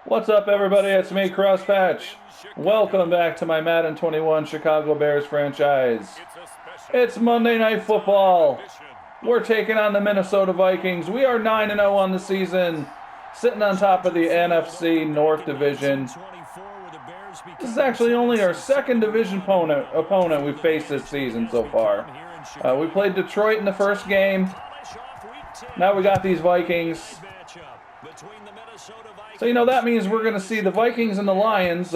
What's up, everybody? It's me, Crosspatch. Welcome back to my Madden 21 Chicago Bears franchise. It's Monday Night Football. We're taking on the Minnesota Vikings. We are 9-0 on the season, sitting on top of the NFC North Division. This is actually only our second division opponent we've faced this season so far. We played Detroit in the first game. Now we got these Vikings. So, that means we're going to see the Vikings and the Lions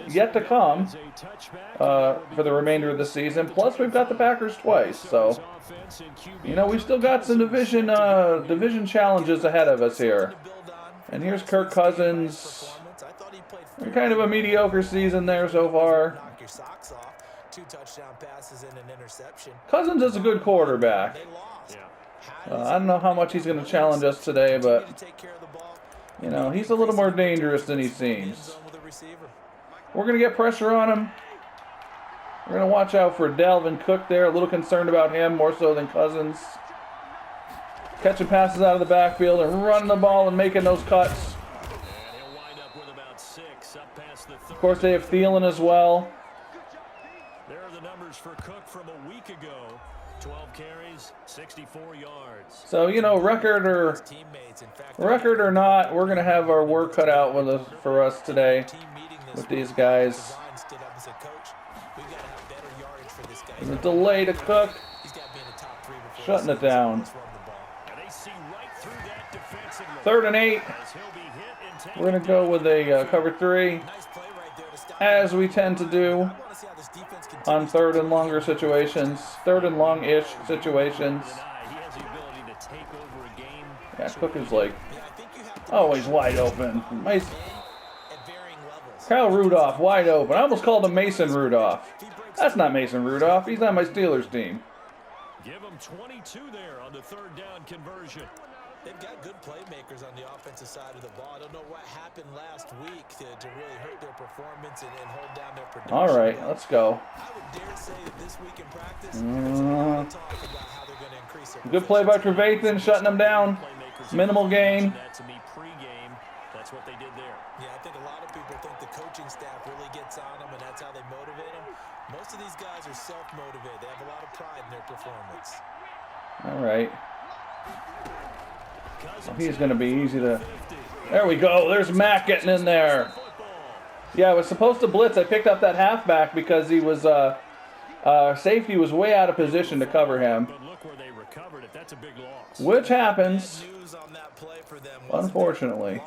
yet to come for the remainder of the season. Plus, we've got the Packers twice. So, we've still got some division challenges ahead of us here. And here's Kirk Cousins. Kind of a mediocre season there so far. Cousins is a good quarterback. I don't know how much he's going to challenge us today, but he's a little more dangerous than he seems. We're going to get pressure on him. We're going to watch out for Dalvin Cook there. A little concerned about him, more so than Cousins. Catching passes out of the backfield and running the ball and making those cuts. Of course, they have Thielen as well. There are the numbers for Cook from a week ago. 12 carries, 64 yards. So, record or not, we're going to have our work cut out for us today with these guys. There's a delay to Cook. Shutting it down. 3rd and 8. We're going to go with a cover 3, as we tend to do on 3rd and longer situations, 3rd and long-ish situations. Yeah, Cook is always wide open. Nice. Kyle Rudolph, wide open. I almost called him Mason Rudolph. That's not Mason Rudolph. He's on my Steelers team. Give him 22 there on the 3rd down conversion. They've got good playmakers on the offensive side of the ball. I don't know what happened last week to really hurt their performance and hold down their production. All right, let's go. I would dare say that this week in practice, there's a lot of talk about how they're going to increase their good play by Trevathan, shutting them down. Minimal gain. That to me pre-game, that's what they did there. Yeah, I think a lot of people think the coaching staff really gets on them, and that's how they motivate them. Most of these guys are self-motivated. They have a lot of pride in their performance. All right. He's going to be easy to... There we go. There's Mack getting in there. Yeah, I was supposed to blitz. I picked up that halfback because he was... safety was way out of position to cover him. Which happens, unfortunately.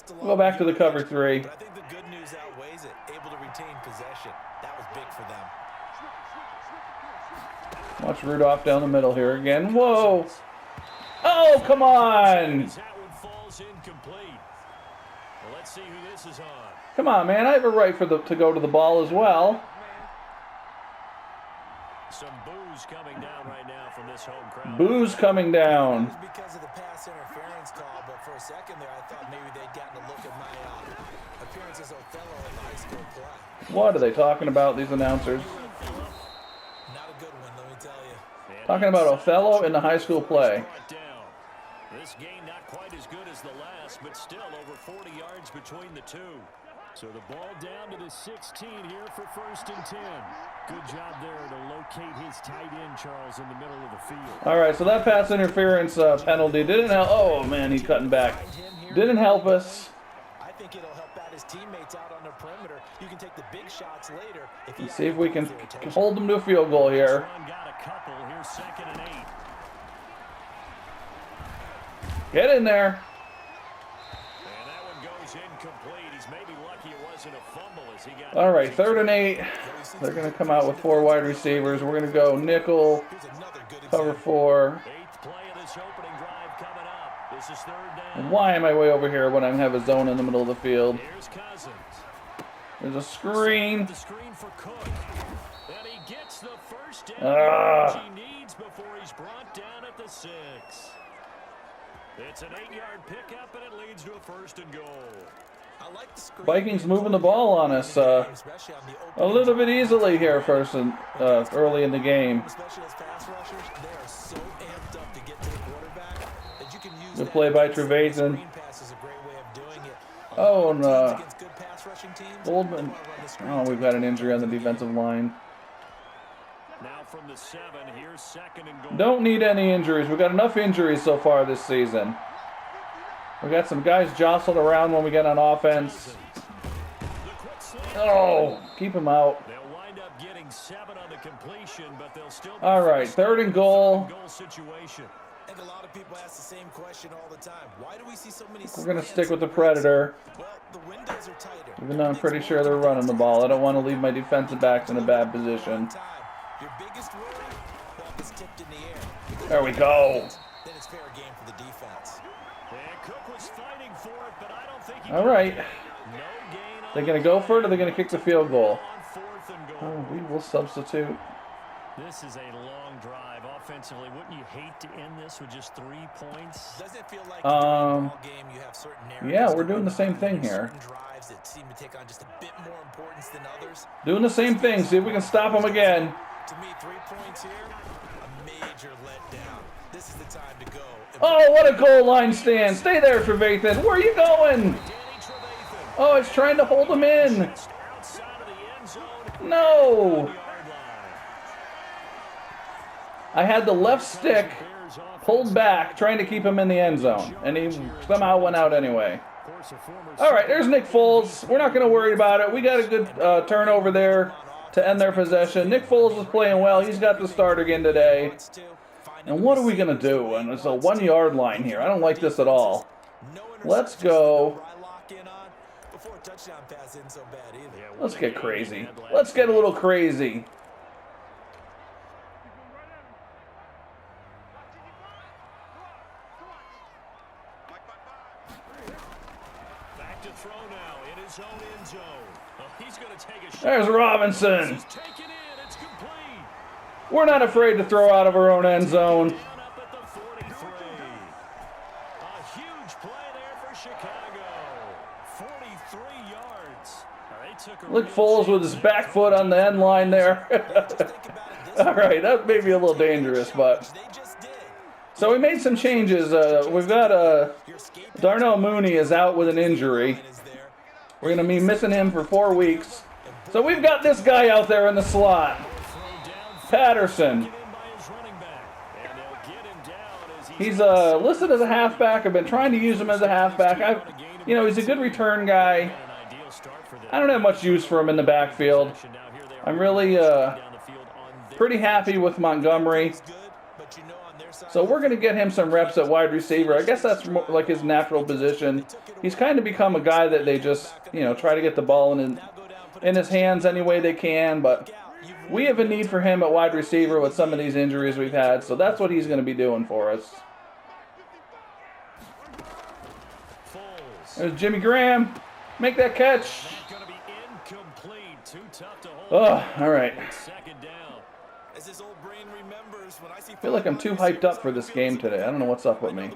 We'll go back to the cover 3. But I think the good news outweighs it. Able to retain possession. That was big for them. Watch Rudolph down the middle here again. Whoa! Oh, come on! That one falls incomplete. Well, let's see who this is on. Come on, man. I have a right to go to the ball as well. Some boos coming down right now from this home crowd. Boos coming down. It was because of the pass interference call, but for a second there, I thought maybe they'd gotten a look at my appearance as Othello in the high school play. What are they talking about, these announcers? Not a good one, let me tell you. Talking about Othello in the high school play. This game not quite as good as the last, but still over 40 yards between the two. So the ball down to the 16 here for 1st and 10. Good job there to locate his tight end, Charles, in the middle of the field. All right, so that pass interference penalty didn't help. Oh, man, he's cutting back. Didn't help us. I think it'll help out his teammates out on the perimeter. You can take the big shots later. Let's see if we can hold them to a field goal here. Got a couple. Here's 2nd and 8. Get in there. And that one goes incomplete. He's maybe lucky it wasn't a fumble as he got. All right, 3rd and 8. They're going to come out with 4 wide receivers. We're going to go nickel, cover 4. 8th play of this opening drive coming up. This is 3rd down. And why am I way over here when I have a zone in the middle of the field? Here's Cousins. There's a screen. The screen for Cook. And he gets the first down he needs before he's brought down at the 6. It's an 8-yard pickup, and it leads to a 1st and goal. Vikings moving the ball on us a little bit easily here first and early in the game. Good play by Trevathan. Oh, and Goldman. Oh, we've got an injury on the defensive line. Now from the 7, here's 2nd and goal. Don't need any injuries. We've got enough injuries so far this season. We got some guys jostled around when we get on offense. Oh, keep him out. They'll wind up getting 7 on the completion, but they'll still be all right, 3rd and goal. Situation. I think a lot of people ask the same question all the time. Why do we see so many? We're going to stick with the Predator. Well, the windows are tighter. Even though I'm pretty sure they're running the ball. I don't want to leave my defensive backs in a bad position. Your biggest worry, ball is tipped in the air. There we go. Then it's fair game for the defense. And Cook was fighting for it, but I don't think he all right. No gain on They're going to go for it, or they're going to kick the field goal? on 4th and goal. Oh, we will substitute. This is a long drive offensively. Wouldn't you hate to end this with just 3 points? Doesn't it feel like during a ball game you have certain Yeah, we're doing the same thing here. certain drives that seem to take on just a bit more importance than others? Doing the same thing. See if we can stop them again. To me, 3 points here, a major letdown. This is the time to go. Oh, what a goal line stand. Stay there, Trevathan. Where are you going? Oh, it's trying to hold him in. Outside of the end zone. No. I had the left stick pulled back, trying to keep him in the end zone, and he somehow went out anyway. All right, there's Nick Foles. We're not going to worry about it. We got a good turnover there to end their possession. Nick Foles was playing well. He's got the start again today. And what are we going to do? And it's a 1-yard line here. I don't like this at all. Let's go. Let's get crazy. Let's get a little crazy. Back to throw now in his own end zone. Oh, he's going to take a shot. There's Robinson. He's taken in. It's complete. We're not afraid to throw out of our own end zone. Down up at the 43. A huge play there for Chicago. 43 yards. They took a Look, real Foles with his back foot on the end line there. All right, that may be a little dangerous, but... So we made some changes. We've got Darnell Mooney is out with an injury. We're going to be missing him for 4 weeks. So we've got this guy out there in the slot. Patterson. He's listed as a halfback. I've been trying to use him as a halfback. He's a good return guy. I don't have much use for him in the backfield. I'm really pretty happy with Montgomery. So we're going to get him some reps at wide receiver. I guess that's more like his natural position. He's kind of become a guy that they just, try to get the ball in his hands any way they can. But we have a need for him at wide receiver with some of these injuries we've had. So that's what he's going to be doing for us. There's Jimmy Graham. Make that catch. Oh, all right. I feel like I'm too hyped up for this game today. I don't know what's up with me.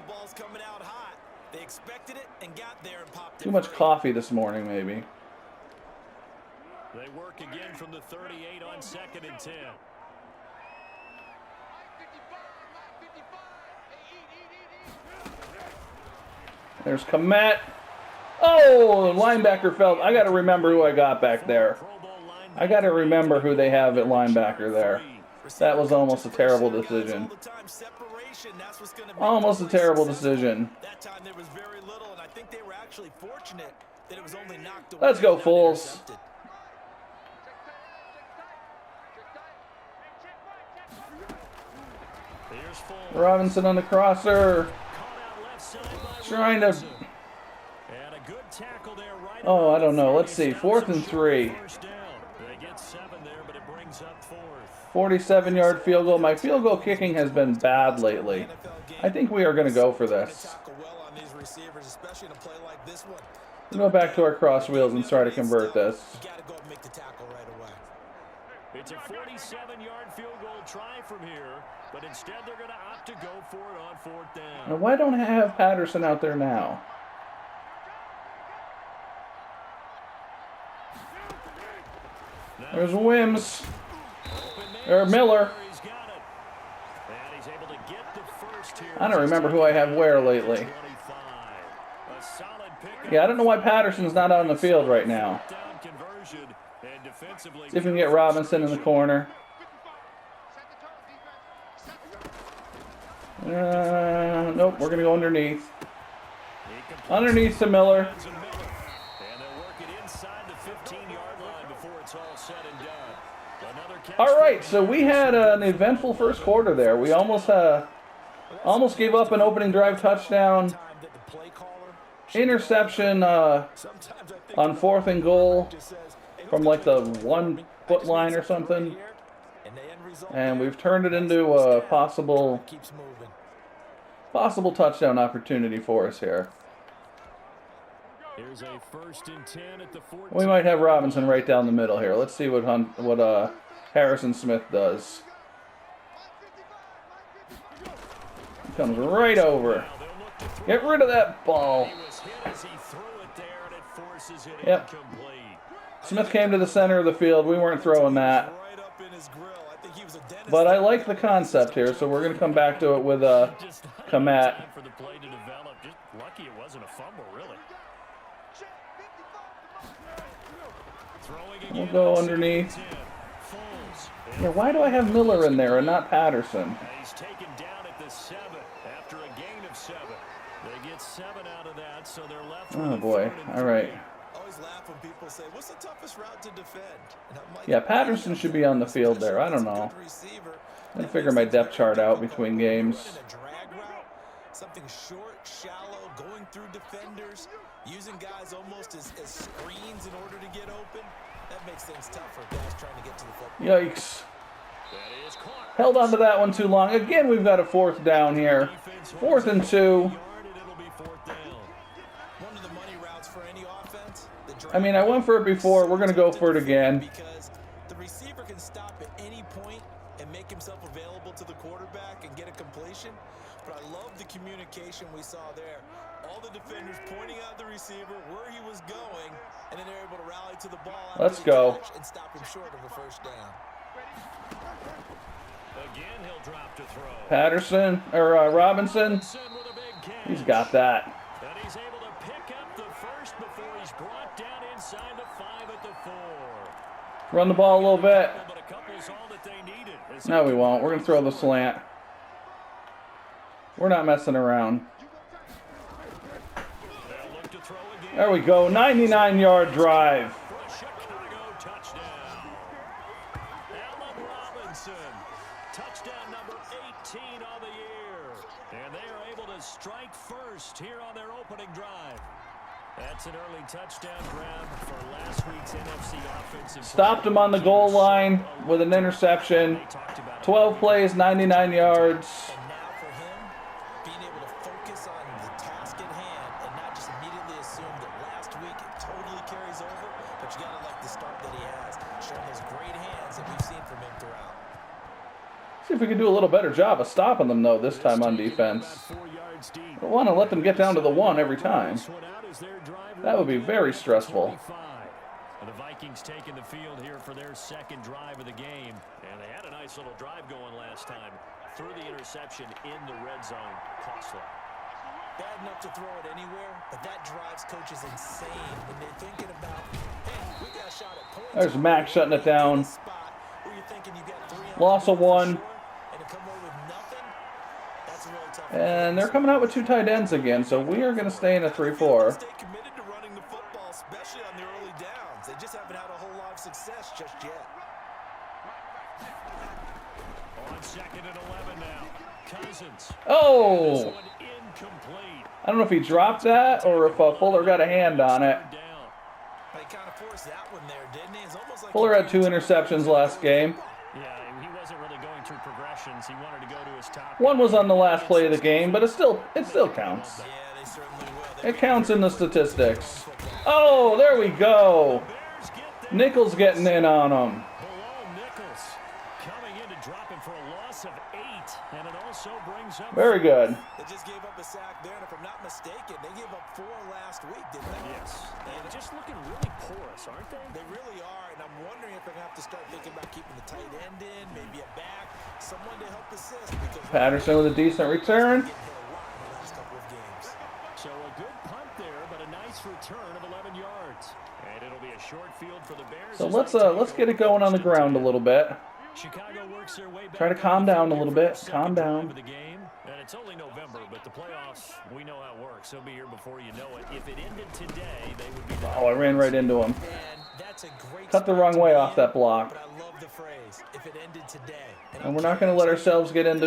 Too much coffee this morning, maybe. They work again from the 38 on 2nd and 10. There's Komet. Oh, linebacker fell. I got to remember who I got back there. I got to remember who they have at linebacker there. That was almost a terrible decision. Almost a terrible decision. Let's go, Foles. Robinson on the crosser. Trying to... Oh, I don't know. Let's see. 4th and 3. 47-yard field goal. My field goal kicking has been bad lately. I think we are going to go for this. We'll go back to our cross wheels and try to convert this. It's a 47-yard field goal try from here, but instead they're going to opt to go for it on 4th down. Now, why don't I have Patterson out there now? There's Wims. Or Miller. I don't remember who I have where lately. A solid Yeah, I don't know why Patterson's not on the field right now. See if we can get Robinson in the corner. Nope, we're going to go underneath. Underneath to Miller. And they'll work it inside the 15-yard line before it's all said and done. Another catch. All right, so we had an eventful first quarter there. We almost gave up an opening drive touchdown. Interception on 4th and goal from like the 1 foot line or something. And we've turned it into a possible touchdown opportunity for us here. Here's a 1st and 10 at the 14. We might have Robinson right down the middle here. Let's see what Harrison Smith does. He comes right over. Get rid of that ball. Yep. Smith came to the center of the field. We weren't throwing that. But I like the concept here, so we're going to come back to it with Komet. Lucky it wasn't a fumble, really. We'll go underneath. Yeah, why do I have Miller in there and not Patterson? He's taken down at the 7 after a gain of 7. They get 7 out of that, so they're left. Oh boy! All right. Always laugh when people say, "What's the toughest route to defend?" Yeah, Patterson should be on the field there. I don't know. I'm gonna figure my depth chart out between games. Something short, shallow, going through defenders, using guys almost as screens in order to get open. That makes things tough for guys trying to get to the football. Yikes. Held on to that one too long. Again, we've got a 4th down here. 4th and 2. One of the money routes for any offense. I mean, I went for it before. We're going to go for it again. Because the receiver can stop at any point and make himself available to the quarterback and get a completion. But I love the communication we saw there. All the defenders pointing out the receiver, where he was going, and then they're able to rally to the ball. Let's go. And stop him short of a first down. Again, he'll drop to throw. Patterson, or Robinson. He's got that. And he's able to pick up the first before he's brought down inside the 5 at the 4. Run the ball a little bit. But a couple's all that they needed. No, we won't. We're going to throw the slant. We're not messing around. There we go. 99-yard drive. Chicago touchdown. Allen Robinson. Touchdown number 18 on the year. And they are able to strike first here on their opening drive. That's an early touchdown grab for last week's NFC offensive. Stopped him on the goal line with an interception. 12 plays, 99 yards. And now for him, being able to focus on the task at hand and not just immediately assume that last week it totally carries over, but you got to like the start that he has, showing those great hands that we've seen from him throughout. See if we can do a little better job of stopping them, though, this time on defense. I want to let them get down to the 1 every time. That would be very stressful. The Vikings taking the field here for their second drive of the game. And they had a nice little drive going last time. Threw the interception in the red zone. Costly. Bad enough to throw it anywhere, but that drives coaches insane when they're thinking about, hey, we got a shot at points. There's Mack shutting it down. Loss of 1. And they're coming out with 2 tight ends again, so we are going to stay in a 3-4. Stay committed to running the football, especially on the early downs. They just haven't had a whole lot of success just yet. On 2nd and 11 now. Cousins. Oh! I don't know if he dropped that or if Fuller got a hand on it. They kind of forced that one there, didn't he? It's almost like Fuller had 2 interceptions last game. Yeah, he wasn't really going through progressions. He wanted to go to his top. 1 was on the last play of the game, but it still counts. Yeah, they certainly will. It counts in the statistics. Oh, there we go. Nichols getting in on him. Nichols coming in to drop him for a loss of 8, and it also brings up. Very good. They just gave up a sack there, and if I'm not mistaken, they gave up 4 last week, didn't they? Yes. And just looking really porous, aren't they? They really are, and I'm wondering if they're going to have to start thinking about keeping the tight end in, maybe a back, someone to help assist. Because Patterson with a decent return. So a good punt there, but a nice nice return of 11 yards. And it'll be a short field for the Bears. So let's get it going on the ground a little bit. Chicago works their way back. Try to calm down a little bit. Calm down. The game. And it's only November, but the playoffs, we know how it works. They'll be here before you know it. If it ended today, they would be. Oh, I ran right into him. And that's a great Cut the wrong way off that block. But I love the phrase, if it ended today. And we're not going to let ourselves get into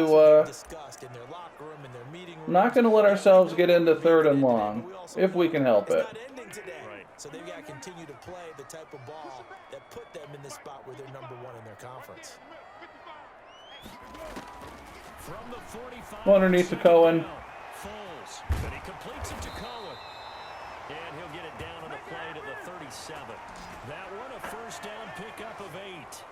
not going to let ourselves get into 3rd and long if we can help it. So they've got to continue to play the type of ball that put them in the spot where they're #1 in their conference. From the 45, underneath to Cohen. Foles, but he completes it to Cohen. And he'll get it down on the play to the 37. That one a first down pickup of 8.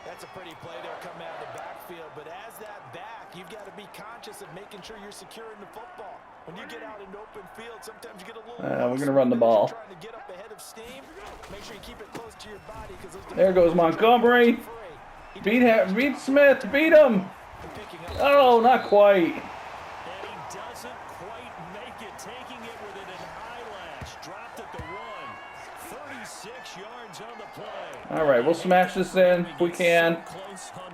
That's a pretty play there coming out of the backfield, but as that back, you've got to be conscious of making sure you're securing the football. When you get out in open field, sometimes you get a little we're going to run the ball. Trying to get up ahead of steam. Make sure you keep it close to your body, there goes Montgomery. Beat Smith. Beat him. Oh, not quite. And he doesn't quite make it, taking it within an eyelash. Dropped at the 1. 36 yards on the play. All right, we'll smash this in if we can.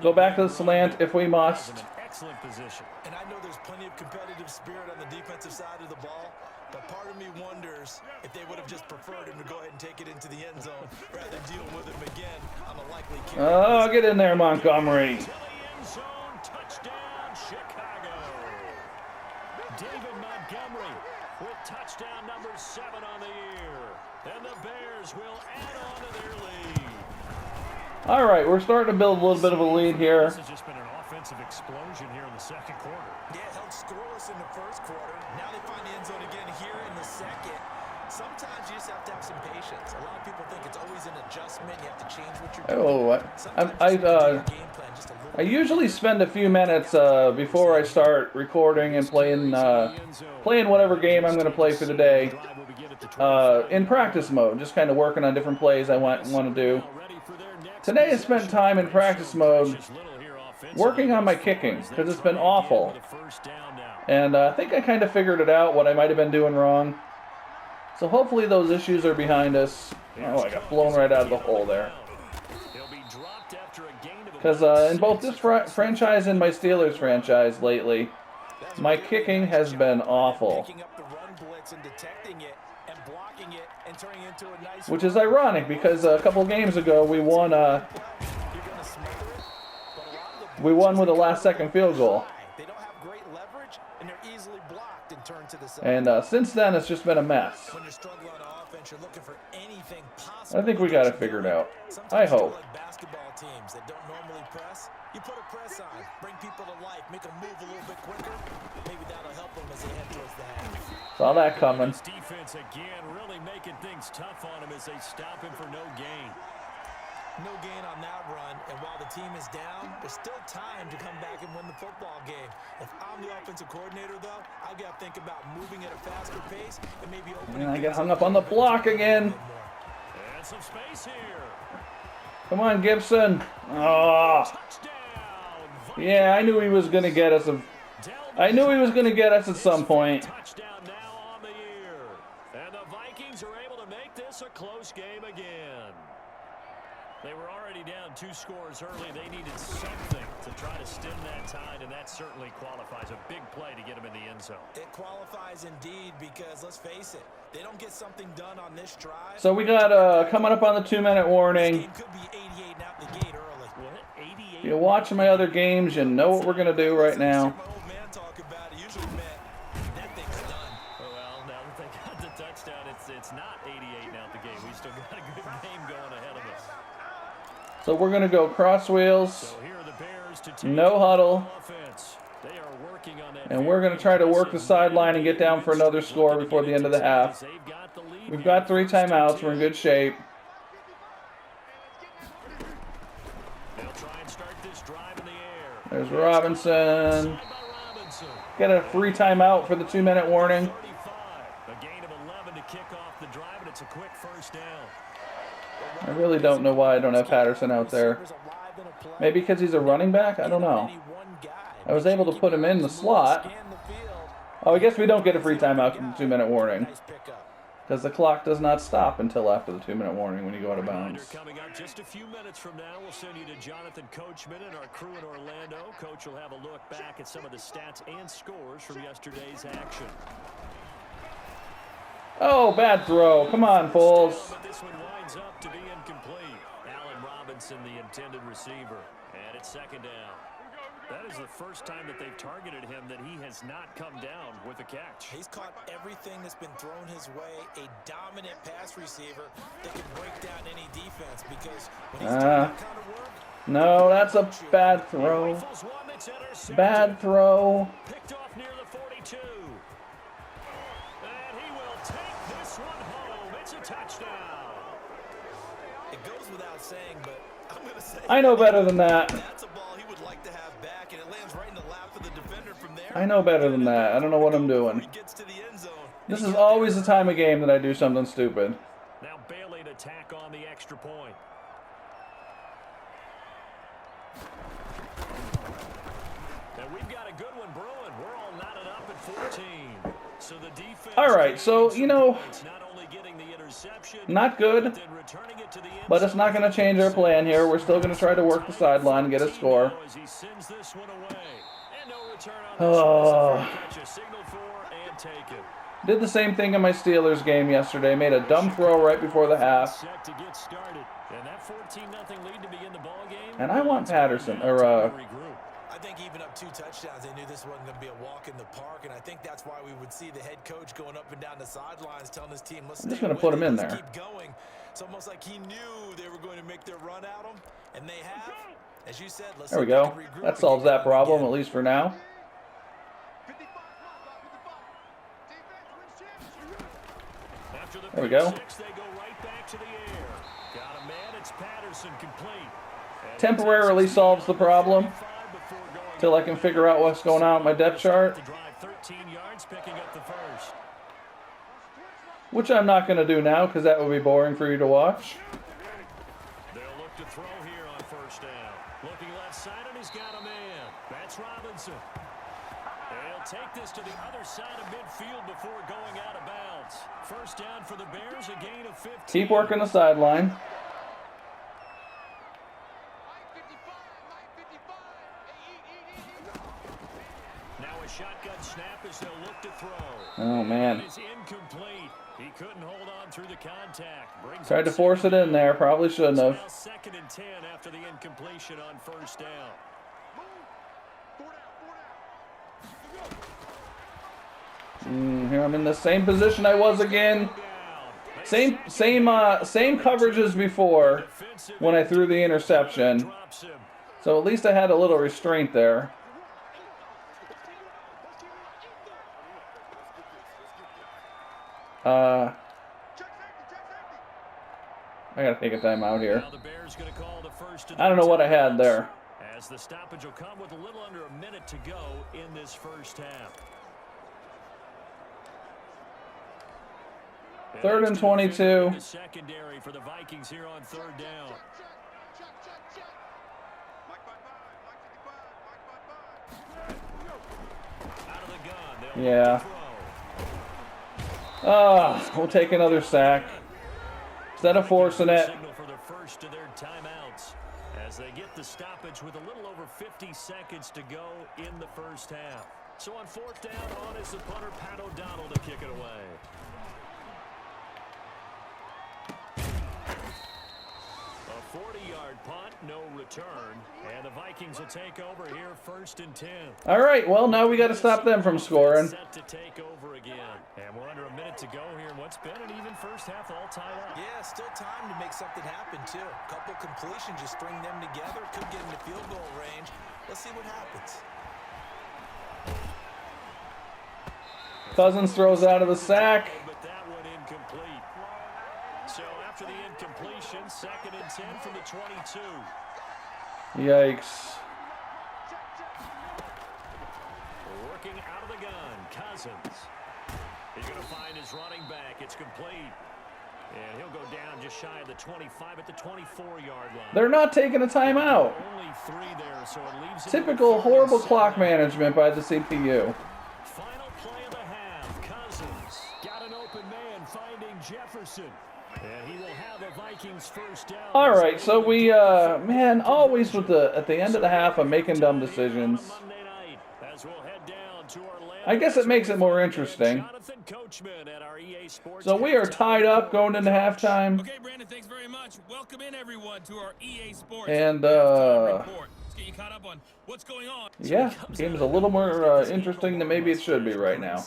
Go back to the slant if we must. Excellent position. And I know there's plenty of competitive spirit on the defensive side of the ball, but part of me wonders if they would have just preferred him to go ahead and take it into the end zone rather than deal with him again on the likely kick. Oh, get in there, Montgomery. Touchdown, Chicago. David Montgomery with touchdown number 7 on the year. And the Bears will add on to their lead. All right, we're starting to build a little bit of a lead here. This has just been an offensive explosion here in the second quarter. Yeah, held scoreless in the first quarter. Now they find the end zone again here in the second. Sometimes you just have to have some patience. A lot of people think it's always an adjustment. You have to change what you're doing. I usually spend a few minutes before I start recording and playing whatever game I'm going to play for the day in practice mode, just kind of working on different plays I want to do. Today I spent time in practice mode working on my kicking because it's been awful. And I think I kind of figured it out, what I might have been doing wrong. So hopefully those issues are behind us. Oh, I got blown right out of the hole there. Because in both this franchise and my Steelers franchise lately, my kicking has been awful. Which is ironic because a couple games ago we won with a last-second field goal. And since then, it's just been a mess. I think we got it figured out. I hope. You put a press on, bring people to life, make them move a little bit quicker. Maybe that'll help them as they head towards the half. Saw that coming. This defense again really making things tough on him as they stop him for no gain. No gain on that run, and while the team is down, there's still time to come back and win the football game. If I'm the offensive coordinator, though, I've got to think about moving at a faster pace and maybe opening. And I get hung up on the block again. And some space here. Come on, Gibson. Oh. Yeah, I knew he was going to get us. I knew he was going to get us at some point. Touchdown now on the year. And the Vikings are able to make this a close game again. They were already down 2 scores early. They needed something to try to stem that tide, and that certainly qualifies. A big play to get them in the end zone. It qualifies indeed because, let's face it, they don't get something done on this drive. So we got coming up on the 2-minute warning. Could be 88 out the gate early. What? 88? If you watch my other games, you know what we're going to do right now. My old man talk about it usually meant that thing's done. Well, now that they got the touchdown, it's not 88 out the gate. We still got a good game going ahead of us. So we're going to go cross wheels, So here are the Bears to take no huddle, offense. They are working on that, and we're going to try to work the sideline and get down for another score before the end of the half. They've got the lead. We've got 3 timeouts. We're in good shape. They'll try and start this drive in the air. There's Robinson. By Robinson. Got a free timeout for the 2-minute warning. 35. A gain of 11 to kick off the drive, and it's a quick first down. I really don't know why I don't have Patterson out there. Maybe because he's a running back? I don't know. I was able to put him in the slot. Oh, I guess we don't get a free timeout for the 2-minute warning. Because the clock does not stop until after the 2-minute warning when you go out of bounds. Coming up just a few minutes from now, we'll send you to Jonathan Coachman and our crew in Orlando. Coach will have a look back at some of the stats and scores from yesterday's action. Oh, bad throw. Come on, Foles. But this one winds up to be incomplete. Allen Robinson, the intended receiver. And it's second down. That is the first time that they've targeted him that he has not come down with a catch. He's caught everything that's been thrown his way. A dominant pass receiver that can break down any defense because when he's doing that kind of work. No, that's a bad throw. Bad throw. Picked off near the 42. And he will take this one home. It's a touchdown. It goes without saying, but I'm going to say I know better than that. That's a ball he would like to have back, and it lands right in the lap of the defender from there. I know better than that. I don't know what I'm doing. This is always the time of game that I do something stupid. Now Bailey to tack on the extra point. And we've got a good one brewing. We're all knotted up at 14. So the defense. All right, so, you know, not only getting the interception, not good, but it's not going to change our plan here. We're still going to try to work the sideline and get a score. Oh. Did the same thing in my Steelers game yesterday. Made a dumb throw right before the half. And I want Patterson, or I think even up 2 touchdowns, they knew this wasn't going to be a walk in the park, and I think that's why we would see the head coach going up and down the sidelines telling his team, let's I'm just going to put him in there. Keep going. It's almost like he knew they were going to make their run at him, and they have. As you said, let's there we go. That solves that problem, at least for now. There we go. Temporarily solves the problem till I can figure out what's going on with my depth chart. Which I'm not going to do now because that would be boring for you to watch. They'll look to throw here on first down. Looking left side and he's got a man. That's Robinson. They'll take this to the other side of midfield before going out of bounds. First down for the Bears, a gain of 15. Keep working the sideline. Now a shotgun snap as they'll look to throw. Oh, man. It is incomplete. He couldn't hold on through the contact. Tried to force it in there. Probably shouldn't have. Second and 10 after the incompletion on first down. Here I'm in the same position I was again. Same coverage as before when I threw the interception. So at least I had a little restraint there. I gotta take a timeout here. I don't know what I had there. As the stoppage will come with a little under a minute to go in this first half. 3rd and 22. Secondary for the Vikings here on third down. Out of the gun. Yeah. We'll take another sack. Instead of forcing it. For the first of their timeouts as they get the stoppage with a little over 50 seconds to go in the first half. So on fourth down, on is the punter, Pat O'Donnell, to kick it away. A 40-yard punt, no return, and the Vikings will take over here, 1st and 10. All right, well, now we got to stop them from scoring. Set to take over again, and we're under a minute to go here in what's been an even first half, all tied up. Yeah, still time to make something happen too. A couple completions, just string them together, could get into field goal range. Let's see what happens. Cousins throws out of the sack. But that one incomplete. So after the incompletion, 2nd and 10 from the 22. Yikes. Working out of the gun, Cousins. He's going to find his running back. It's complete. And he'll go down just shy of the 25 at the 24-yard line. They're not taking a timeout. Only 3 there, so it leaves Typical horrible clock management by the CPU. Final play of the half. Cousins got an open man, finding Jefferson. And he will have a Vikings first down. All right, so we, man, always with at the end of the half, I'm making dumb decisions. I guess it makes it more interesting. So we are tied up going into halftime. Okay, Brandon, thanks very much. Welcome in, everyone, to our EA Sports And, report. Let's get you caught up on what's going on. Yeah, the game is a little more interesting than maybe it should be right now.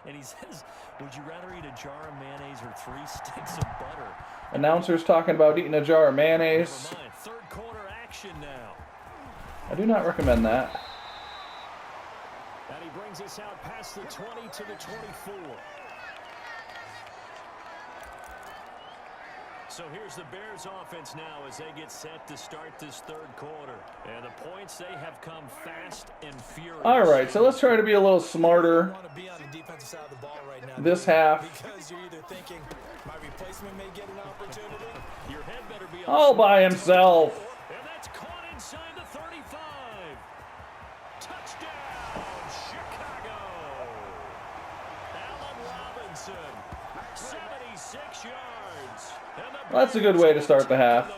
And he says, would you rather eat a jar of mayonnaise or 3 sticks of butter? Announcers talking about eating a jar of mayonnaise. Third quarter action now. I do not recommend that. And he brings us out past the 20 to the 24. So here's the Bears offense now as they get set to start this third quarter. And the points, they have come fast and furious. All right, so let's try to be a little smarter this half. Because you're either thinking my replacement may get an opportunity. Your head better be All by himself. And that's caught inside the 35. Touchdown, Chicago. Allen Robinson, 76 yards. That's a good way to start the half.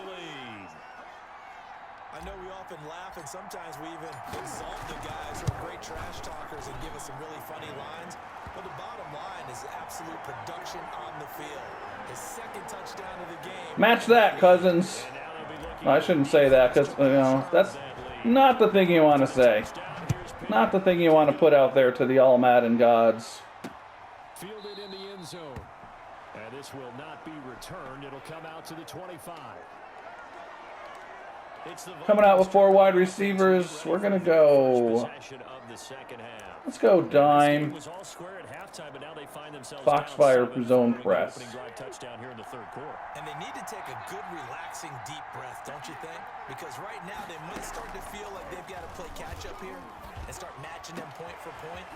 I know we often laugh and sometimes we even insult the guys who are great trash talkers and give us some really funny lines. But the bottom line is absolute production on the field. His second touchdown of the game. Match that, Cousins. No, I shouldn't say that because, you know, that's not the thing you want to say. Not the thing you want to put out there to the all Madden gods. Fielded in the end zone. And this will not be returned. It'll come out to the 25. Coming out with 4 wide receivers. We're going to go... Let's go dime. Foxfire zone press. And they need to take a good, relaxing, deep breath, don't you think? Because right now they might start to feel like they've got to play catch-up here and start matching them point for point.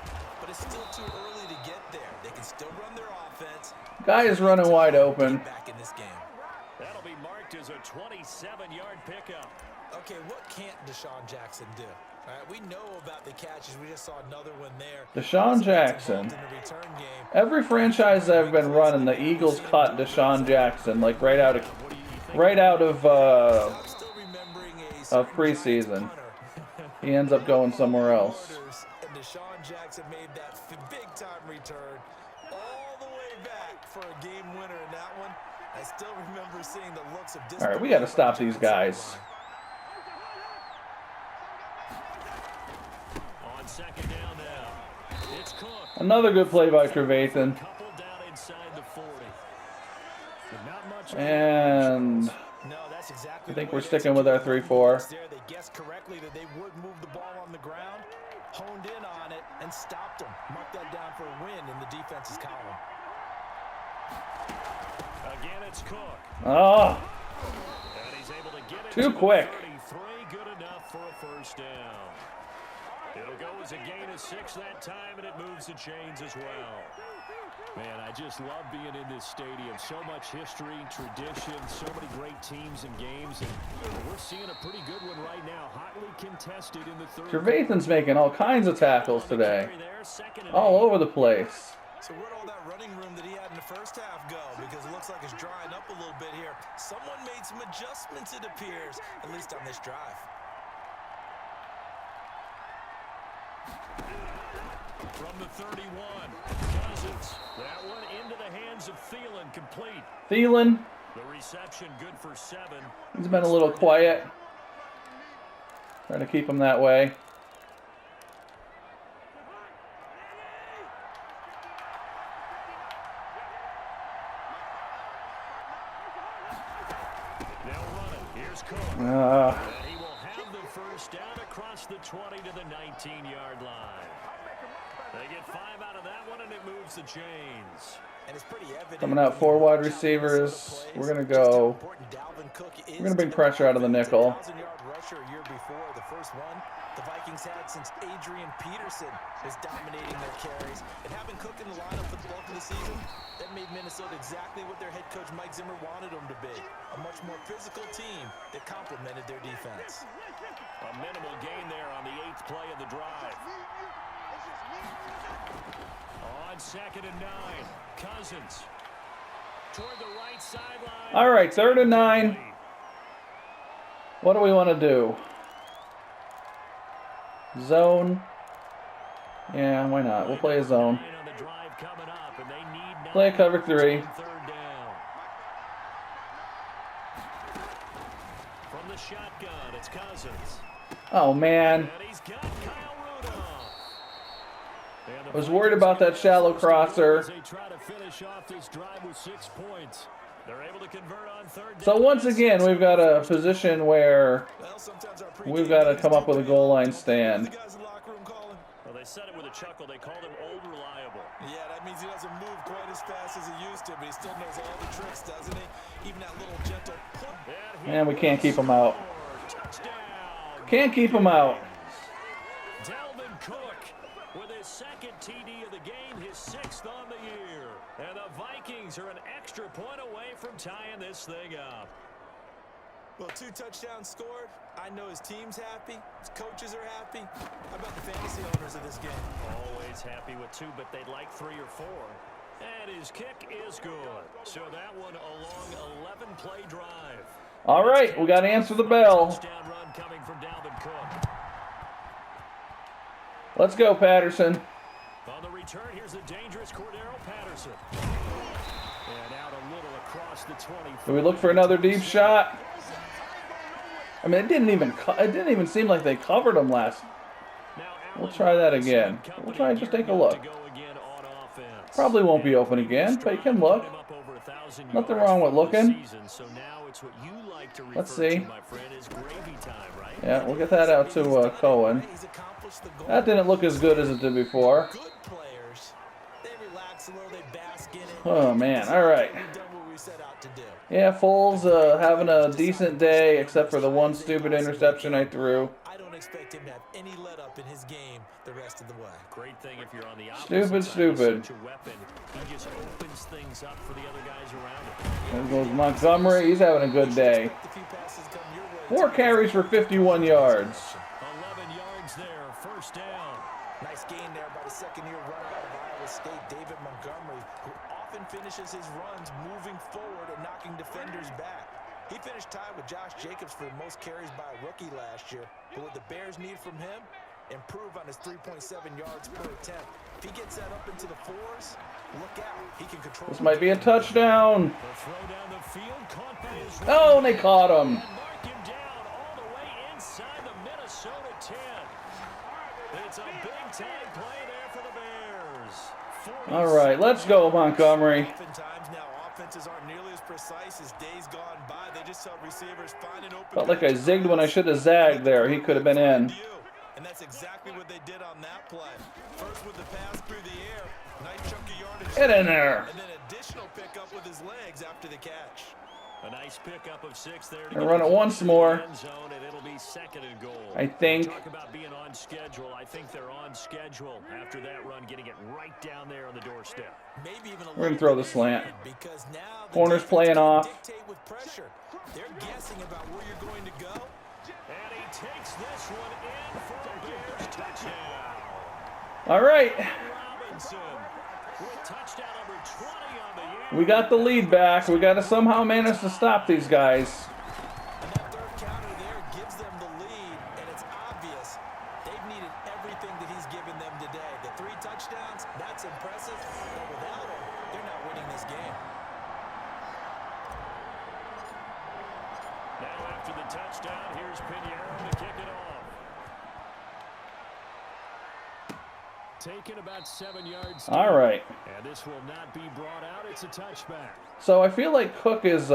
But it's still too early to get there. They can still run their offense. Guy is running wide open. Back in this game. That'll be marked as a 27-yard pickup. Okay, what can't Deshaun Jackson do? All right, we know about the catches. We just saw another one there. Deshaun Jackson. Every franchise I've been running, the Eagles caught Deshaun Jackson like right out of preseason. He ends up going somewhere else. And Deshaun Jackson made that big-time return all the way back for a game winner in that one. I still remember seeing the looks of disbelief. All right, we got to stop these guys. On second down now, it's Cook. Another good play by Trevathan. Couple down inside the 40. Not much. And I think we're sticking with our 3-4. They guessed correctly that they would move the ball on the ground, honed in on it, and stopped them. Mark that down for a win in the defense's column. Again, it's Cook. Oh, And he's able to get it too quick. 33, good enough for a first down. It'll go as a gain of 6 that time, and it moves the chains as well. Man, I just love being in this stadium. So much history, tradition, so many great teams and games, and we're seeing a pretty good one right now. Hotly contested in the third. Trevathan's making all kinds of tackles today. All over the place. So where'd all that running room that he had in the first half go? Because it looks like it's drying up a little bit here. Someone made some adjustments, it appears, at least on this drive. From the 31, Cousins. That one into the hands of Thielen, complete. Thielen. The reception good for 7. He's been a little quiet. Trying to keep him that way. Now running. Here's Cook. Uh, And he will have the first down across the 20 to the 19-yard line. They get 5 out of that one, and it moves the chains. And it's pretty evident. coming out 4 wide receivers. We're gonna go. We're gonna bring pressure out of the nickel. 1,000-yard rusher a year before, the first one the Vikings had since Adrian Peterson was dominating their carries. And having Cook in the lineup for the bulk of the season, that made Minnesota exactly what their head coach Mike Zimmer wanted them to be. A much more physical team that complemented their defense. A minimal gain there on the 8th play of the drive. On second and 9, Cousins. toward the right sideline. All right, 3rd and 9. What do we want to do? Zone. Yeah, why not? We'll play a zone. Play a cover 3. From the shotgun, it's Cousins. Oh, man. And he's got Kyle Rudolph. I was worried about that shallow crosser. They try to finish off this drive with 6 points. They're able to convert on 3rd down. So once again, we've got a position where we've got to come up with a goal line stand. Well, they said it with a chuckle. They called him old reliable. Yeah, that means he doesn't move quite as fast as he used to, but he still knows all the tricks, doesn't he? Even that little gentle punt. And we can't keep him out. Touchdown. Can't keep him out. Dalvin Cook with his 2nd TD of the game, his 6th on the year. And the Vikings are an extra point away from tying this thing up. Well, 2 touchdowns scored. I know his team's happy. His coaches are happy. How about the fantasy owners of this game? Always happy with 2, but they'd like 3 or 4. And his kick is good. So that one a long 11-play drive. All right, we got to answer the bell. Touchdown run coming from Dalvin Cook. Let's go, Patterson. On the return, here's the dangerous Cordero Patterson. And out a little across the 20. Do we look for another deep shot? I mean, it didn't even seem like they covered him last. We'll try that again. We'll try and just take a look. Probably won't be open again, but you can look. Nothing wrong with looking. Let's see. Yeah, we'll get that out to Cohen. That didn't look as good as it did before. Oh, man. All right. Yeah, Foles having a decent day, except for the one stupid interception I threw. I don't expect him to have any let up in his game the rest of the way. Great thing if you're on the opposite Stupid. such a weapon. He just opens things up for the other guys around him. There goes Montgomery. He's having a good day. 4 carries for 51 yards. 11 yards there, 1st down. Nice gain there by the 2nd-year runner out of Iowa State, David Montgomery, who often finishes his runs moving forward and knocking defenders back. He finished tied with Josh Jacobs for the most carries by a rookie last year. But what the Bears need from him, improve on his 3.7 yards per attempt. If he gets that up into the 4s, look out. He can control. This might be a touchdown. The throw down the field, caught by his Oh, and they caught him. mark him down all the way inside the Minnesota 10. It's a big-time play there for the Bears. All right, let's go, Montgomery. Oftentimes now offenses aren't nearly as precise as days gone by. They just help receivers find an open. Felt like I zigged when I should have zagged there. He could have been in. And that's exactly what they did on that play. First with the pass through the air, nice chunk of yardage. Get in there. And then additional pickup with his legs after the catch. A nice pickup of 6 there. I'll run it once more. It'll be 2nd and goal. I think. Talk about being on schedule. I think they're on schedule after that run, getting it right down there on the doorstep. Maybe even We're gonna throw the slant. because now the Corner's defense playing can off. dictate with pressure. They're guessing about where you're going to go. And he takes this one in for a Bears touchdown. All right. Robinson with touchdown number 20 on the year. We got the lead back. We got to somehow manage to stop these guys. And that 3rd counter there gives them the lead, and it's obvious they've needed everything that he's given them today. The 3 touchdowns, that's impressive, but without him, they're not winning this game. Now after the touchdown, here's Pinheiro to kick it off. Taken about 7 yards. All right. And this will not be brought out. It's a touchback. So I feel like Cook is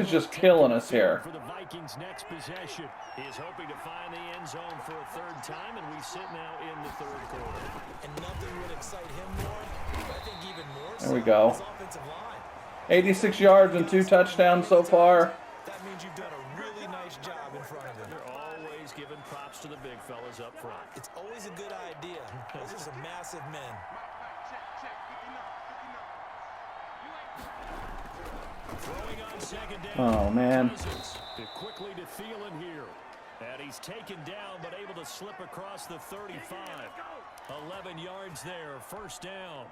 just killing us here. For the Vikings' next possession, he is hoping to find the end zone for a 3rd time, and we sit now in the 3rd quarter. And nothing would excite him more, but I think even more so There we go. his offensive line. 86 yards and 2 touchdowns so far. That means you've done a really nice job in front of him. They're always giving props to the big fellas up front. It's always a good idea. Those are some massive men. Throwing on 2nd down. Oh, man. Quickly to Thielen here. And he's taken down, but able to slip across the 35. 11 yards there, 1st down.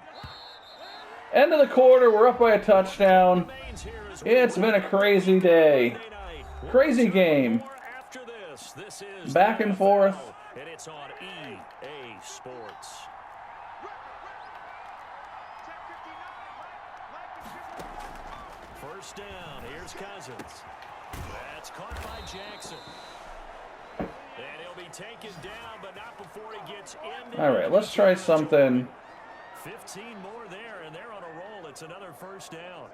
End of the quarter, we're up by a touchdown. It's been a crazy day. Crazy game. Back and forth. And it's on EA Sports. First down, here's Cousins. That's caught by Jackson. And he'll be taken down, but not before he gets in. All right, let's try something. 15 more there, and they're on a roll. It's another first down.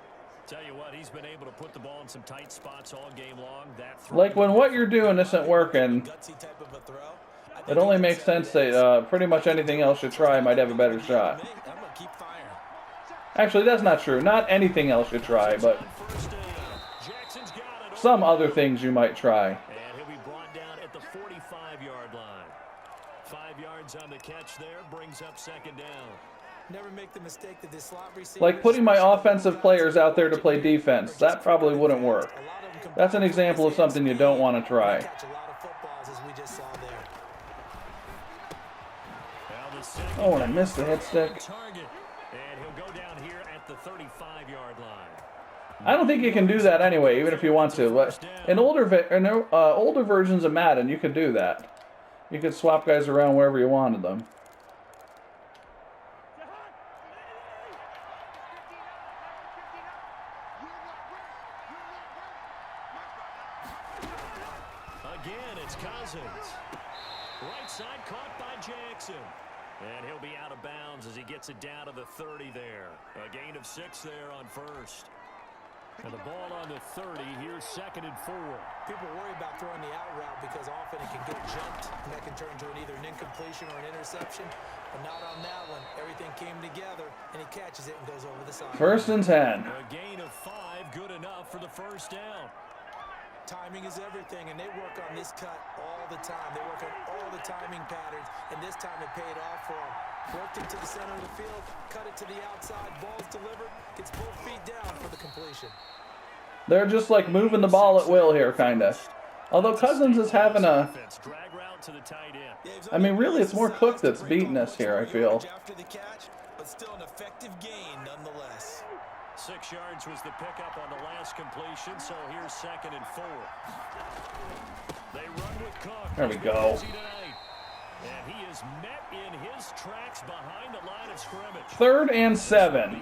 Tell you what, he's been able to put the ball in some tight spots all game long. Like when what you're doing isn't working, it only makes sense that pretty much anything else you try might have a better shot. Actually, that's not true. Not anything else you try, but some other things you might try. And he'll be brought down at the 45-yard line. 5 yards on the catch there, brings up second down. Never make the mistake that this slot receiver. Like putting my offensive players out there to play defense. That probably wouldn't work. That's an example of something you don't want to try. Oh, and I missed the hit stick. And he'll go down here at the 35-yard line. I don't think you can do that anyway, even if you want to. But in older versions of Madden, you could do that. You could swap guys around wherever you wanted them. Again, it's Cousins. Right side caught by Jackson. And he'll be out of bounds as he gets it down to the 30 there. A gain of 6 there on first. And the ball on the 30. Here's second and 4. People worry about throwing the out route because often it can get jumped and that can turn into either an incompletion or an interception. But not on that one. Everything came together and he catches it and goes over the side. First and 10. A gain of 5, good enough for the first down. Timing is everything, and they work on this cut all the time. They work on all the timing patterns, and this time it paid off for them. Worked it to the center of the field, cut it to the outside, ball's delivered, gets both feet down for the completion. They're just like moving the ball at will here, kind of. Although Cousins is having a... I mean, really, it's more Cook that's beating us here, I feel. After the catch, but still an effective gain nonetheless. 6 yards was the pickup on the last completion, so here's second and 4. They run with Cook. There we go. And he is met in his tracks behind the line of scrimmage. 3rd and 7. A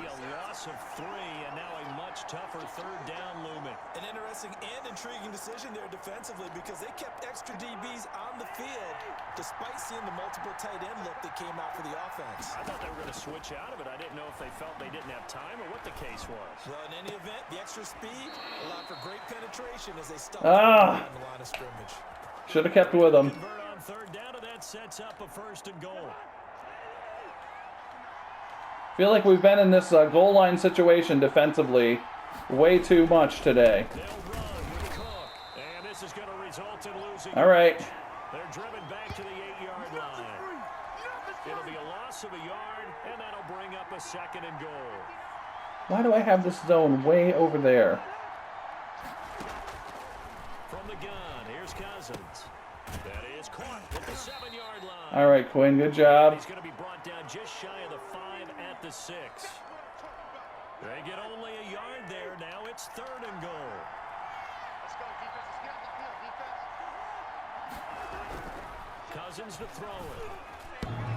loss of 3, and now a much tougher third down looming. An interesting and intriguing decision there defensively because they kept extra DBs on the field despite seeing the multiple tight end look that came out for the offense. I thought they were going to switch out of it. I didn't know if they felt they didn't have time or what the case was. Well, in any event, the extra speed allowed for great penetration as they stuck on the line of scrimmage. Should have kept with them. On third down, and that sets up a first and goal. Feel like we've been in this goal line situation defensively way too much today. They'll run with Cook, and this is going to result in losing. All right. They're driven back to the 8-yard line. It'll be a loss of a yard, and that'll bring up a second and goal. Why do I have this zone way over there? From the gun, here's Cousins. That is caught at the 7-yard line. All right, Quinn, good job. He's going to be brought down just shy of the 5 at the 6. They get only a yard there. Now it's third and goal. Let's go, defense. Let's get off the field, defense. Cousins to throw it.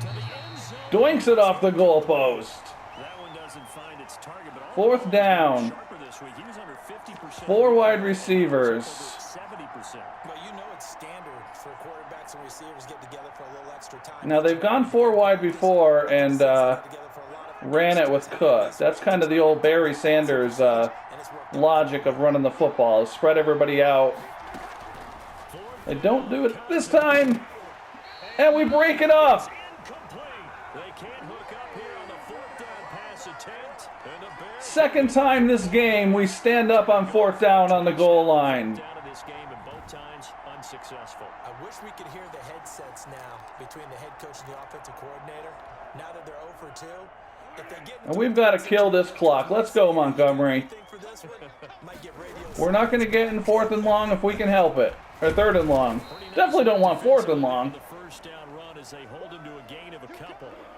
To the end zone. Doinks it off the goalpost. That one doesn't find its target, but 4th down. this week. He was under 50%. 4 wide receivers. 70%. But you know it's standard for quarterbacks and receivers get together for a little extra time. Now, they've gone 4 wide before and ran it with Cook. That's kind of the old Barry Sanders logic of running the football. Spread everybody out. They don't do it this time. And we break it up. Second time this game, we stand up on 4th down on the goal line. I wish we could hear the headsets now between the head coach and the offensive coordinator. Now that they're 0 for 2. And we've got to kill this clock. Let's go, Montgomery. We're not going to get in 4th and long if we can help it. Or 3rd and long. Definitely don't want 4th and long.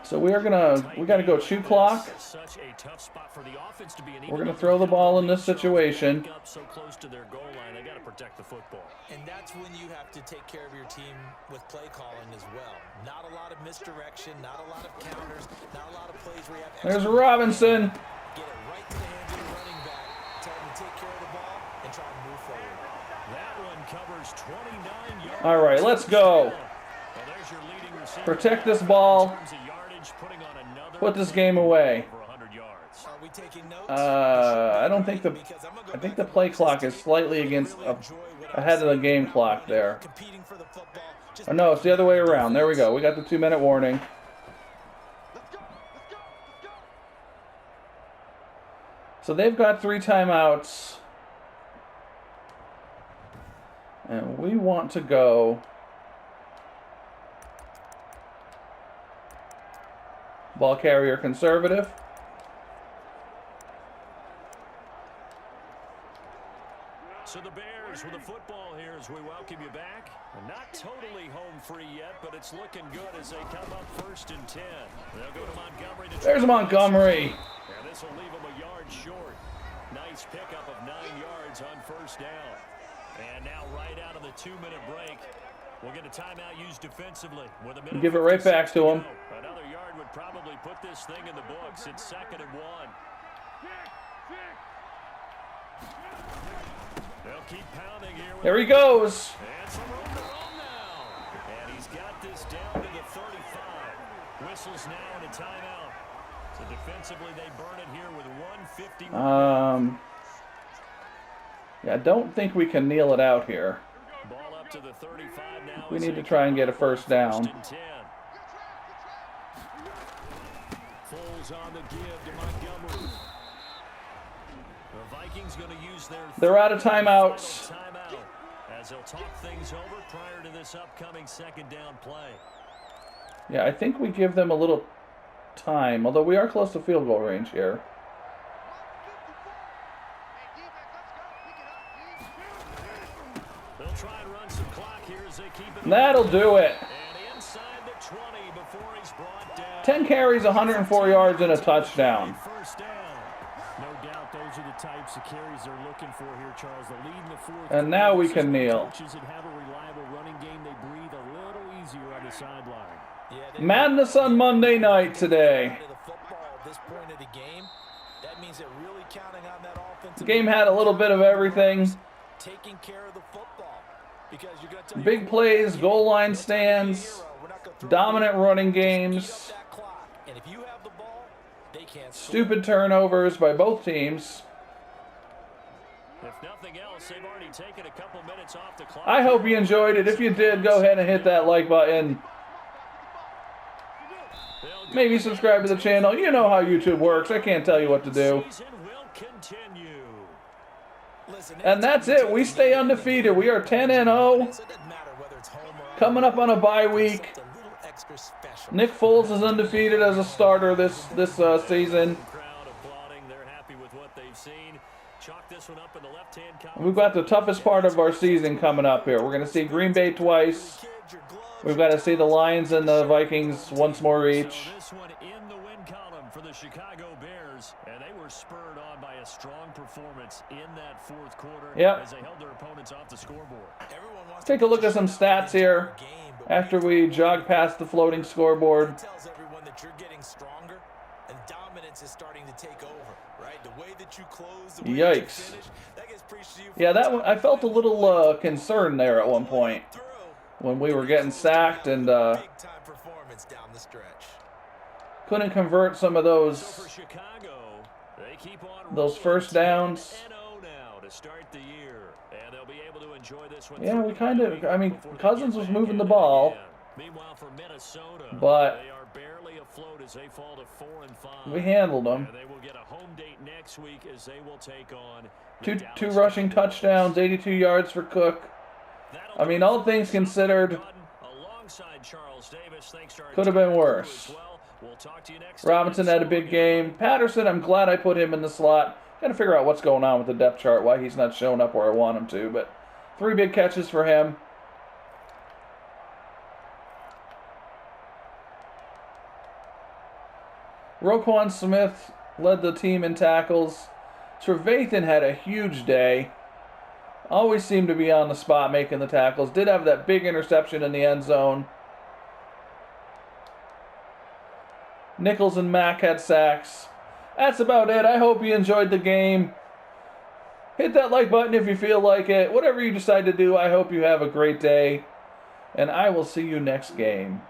So we gotta go chew clock. We're gonna throw the ball in this situation. So close to their goal line, they got to protect the football. And that's when you have to take care of your team with play calling as well. Not a lot of misdirection, not a lot of counters, not a lot of plays where you have. There's Robinson. Get it right to the hands of the running back. Tell him to take care of the ball and try and move forward. That one covers 29 yards. All right, let's go. Well, there's your leading receiver. Protect this ball. In terms of yardage, putting on another Put this game away. over 100 yards. Are we taking notes? I don't think I think the play clock is slightly ahead of the game clock there. Competing for the football. Just Oh no, it's the other way around. There we go. We got the 2-minute warning. So they've got 3 timeouts. And we want to go ball carrier conservative. So the Bears with the football here as we welcome you back. Not totally home free yet, but it's looking good as they come up 1st and 10. They'll go to Montgomery. There's Montgomery. And this will leave them a yard short. Nice pickup of 9 yards on 1st down. And now right out of the 2-minute break, we'll get a timeout used defensively. With a minute Give it right back to him. Another yard would probably put this thing in the books. It's 2nd and 1. They'll keep pounding here. There he goes. And some room to run now. And he's got this down to the 35. Whistles now and a timeout. So defensively, they burn it here with 1:51. Yeah, I don't think we can kneel it out here. Ball up to the 35 now. We need to try and get a 1st down. 1st and 10. Foles on the give to Montgomery. The Vikings going to use their They're out of timeouts. timeout as they'll talk things over prior to this upcoming 2nd down play. Yeah, I think we give them a little time, although we are close to field goal range here. They'll try and run some clock here as they keep it. That'll do it. And inside the 20 before he's brought down. 10 carries, 104 yards, and a touchdown. 1st down. No doubt those are the types of carries they're looking for here, Charles. The lead in the 4th. And now we can kneel. Coaches that have a reliable running game, they breathe a little easier on the sideline. Madness on Monday night today. The game had a little bit of everything. taking care of the football. Because you're going to tell Big plays, goal line stands, dominant running games, and if you have the ball, they can't stupid turnovers by both teams. If nothing else, they've already taken a couple minutes off the clock. I hope you enjoyed it. If you did, go ahead and hit that like button. Maybe subscribe to the channel. You know how YouTube works. I can't tell you what to do. And that's it. We stay undefeated. We are 10-0. Coming up on a bye week. Nick Foles is undefeated as a starter this season. We've got the toughest part of our season coming up here. We're going to see Green Bay twice. We've got to see the Lions and the Vikings once more each. This one in the win column for the Chicago Bears, and they were spurred on by a strong performance in that fourth quarter as they held their opponents off the scoreboard. Let's take a look at some stats here after we jog past the floating scoreboard. It tells everyone that you're getting stronger and dominance is starting to take over, right? The way that you close, the way that you Yikes. finish, that gets preached to you. Yeah, that one, I felt a little concerned there at one point when we were getting sacked and Big time performance down the stretch. couldn't convert some of those For Chicago, they keep on those first downs. 10-0 now to start the year, and they'll be able to enjoy this one. Yeah, we kind of, I mean, before they Cousins get was back moving in the it ball, again. Meanwhile, for Minnesota, but they are barely afloat as they fall to 4-5. we handled them. And they will get a home date next week as they will take on the Two Dallas rushing Cowboys. touchdowns, 82 yards for Cook. That'll I mean, all things considered, alongside Charles Davis, thanks to our could have been team worse. as well. We'll talk to you next Robinson time. had a big game. Patterson, I'm glad I put him in the slot. Got to figure out what's going on with the depth chart, why he's not showing up where I want him to. But 3 big catches for him. Roquan Smith led the team in tackles. Trevathan had a huge day. Always seemed to be on the spot making the tackles. Did have that big interception in the end zone. Nichols and Mack had sacks. That's about it. I hope you enjoyed the game. Hit that like button if you feel like it. Whatever you decide to do, I hope you have a great day. And I will see you next game.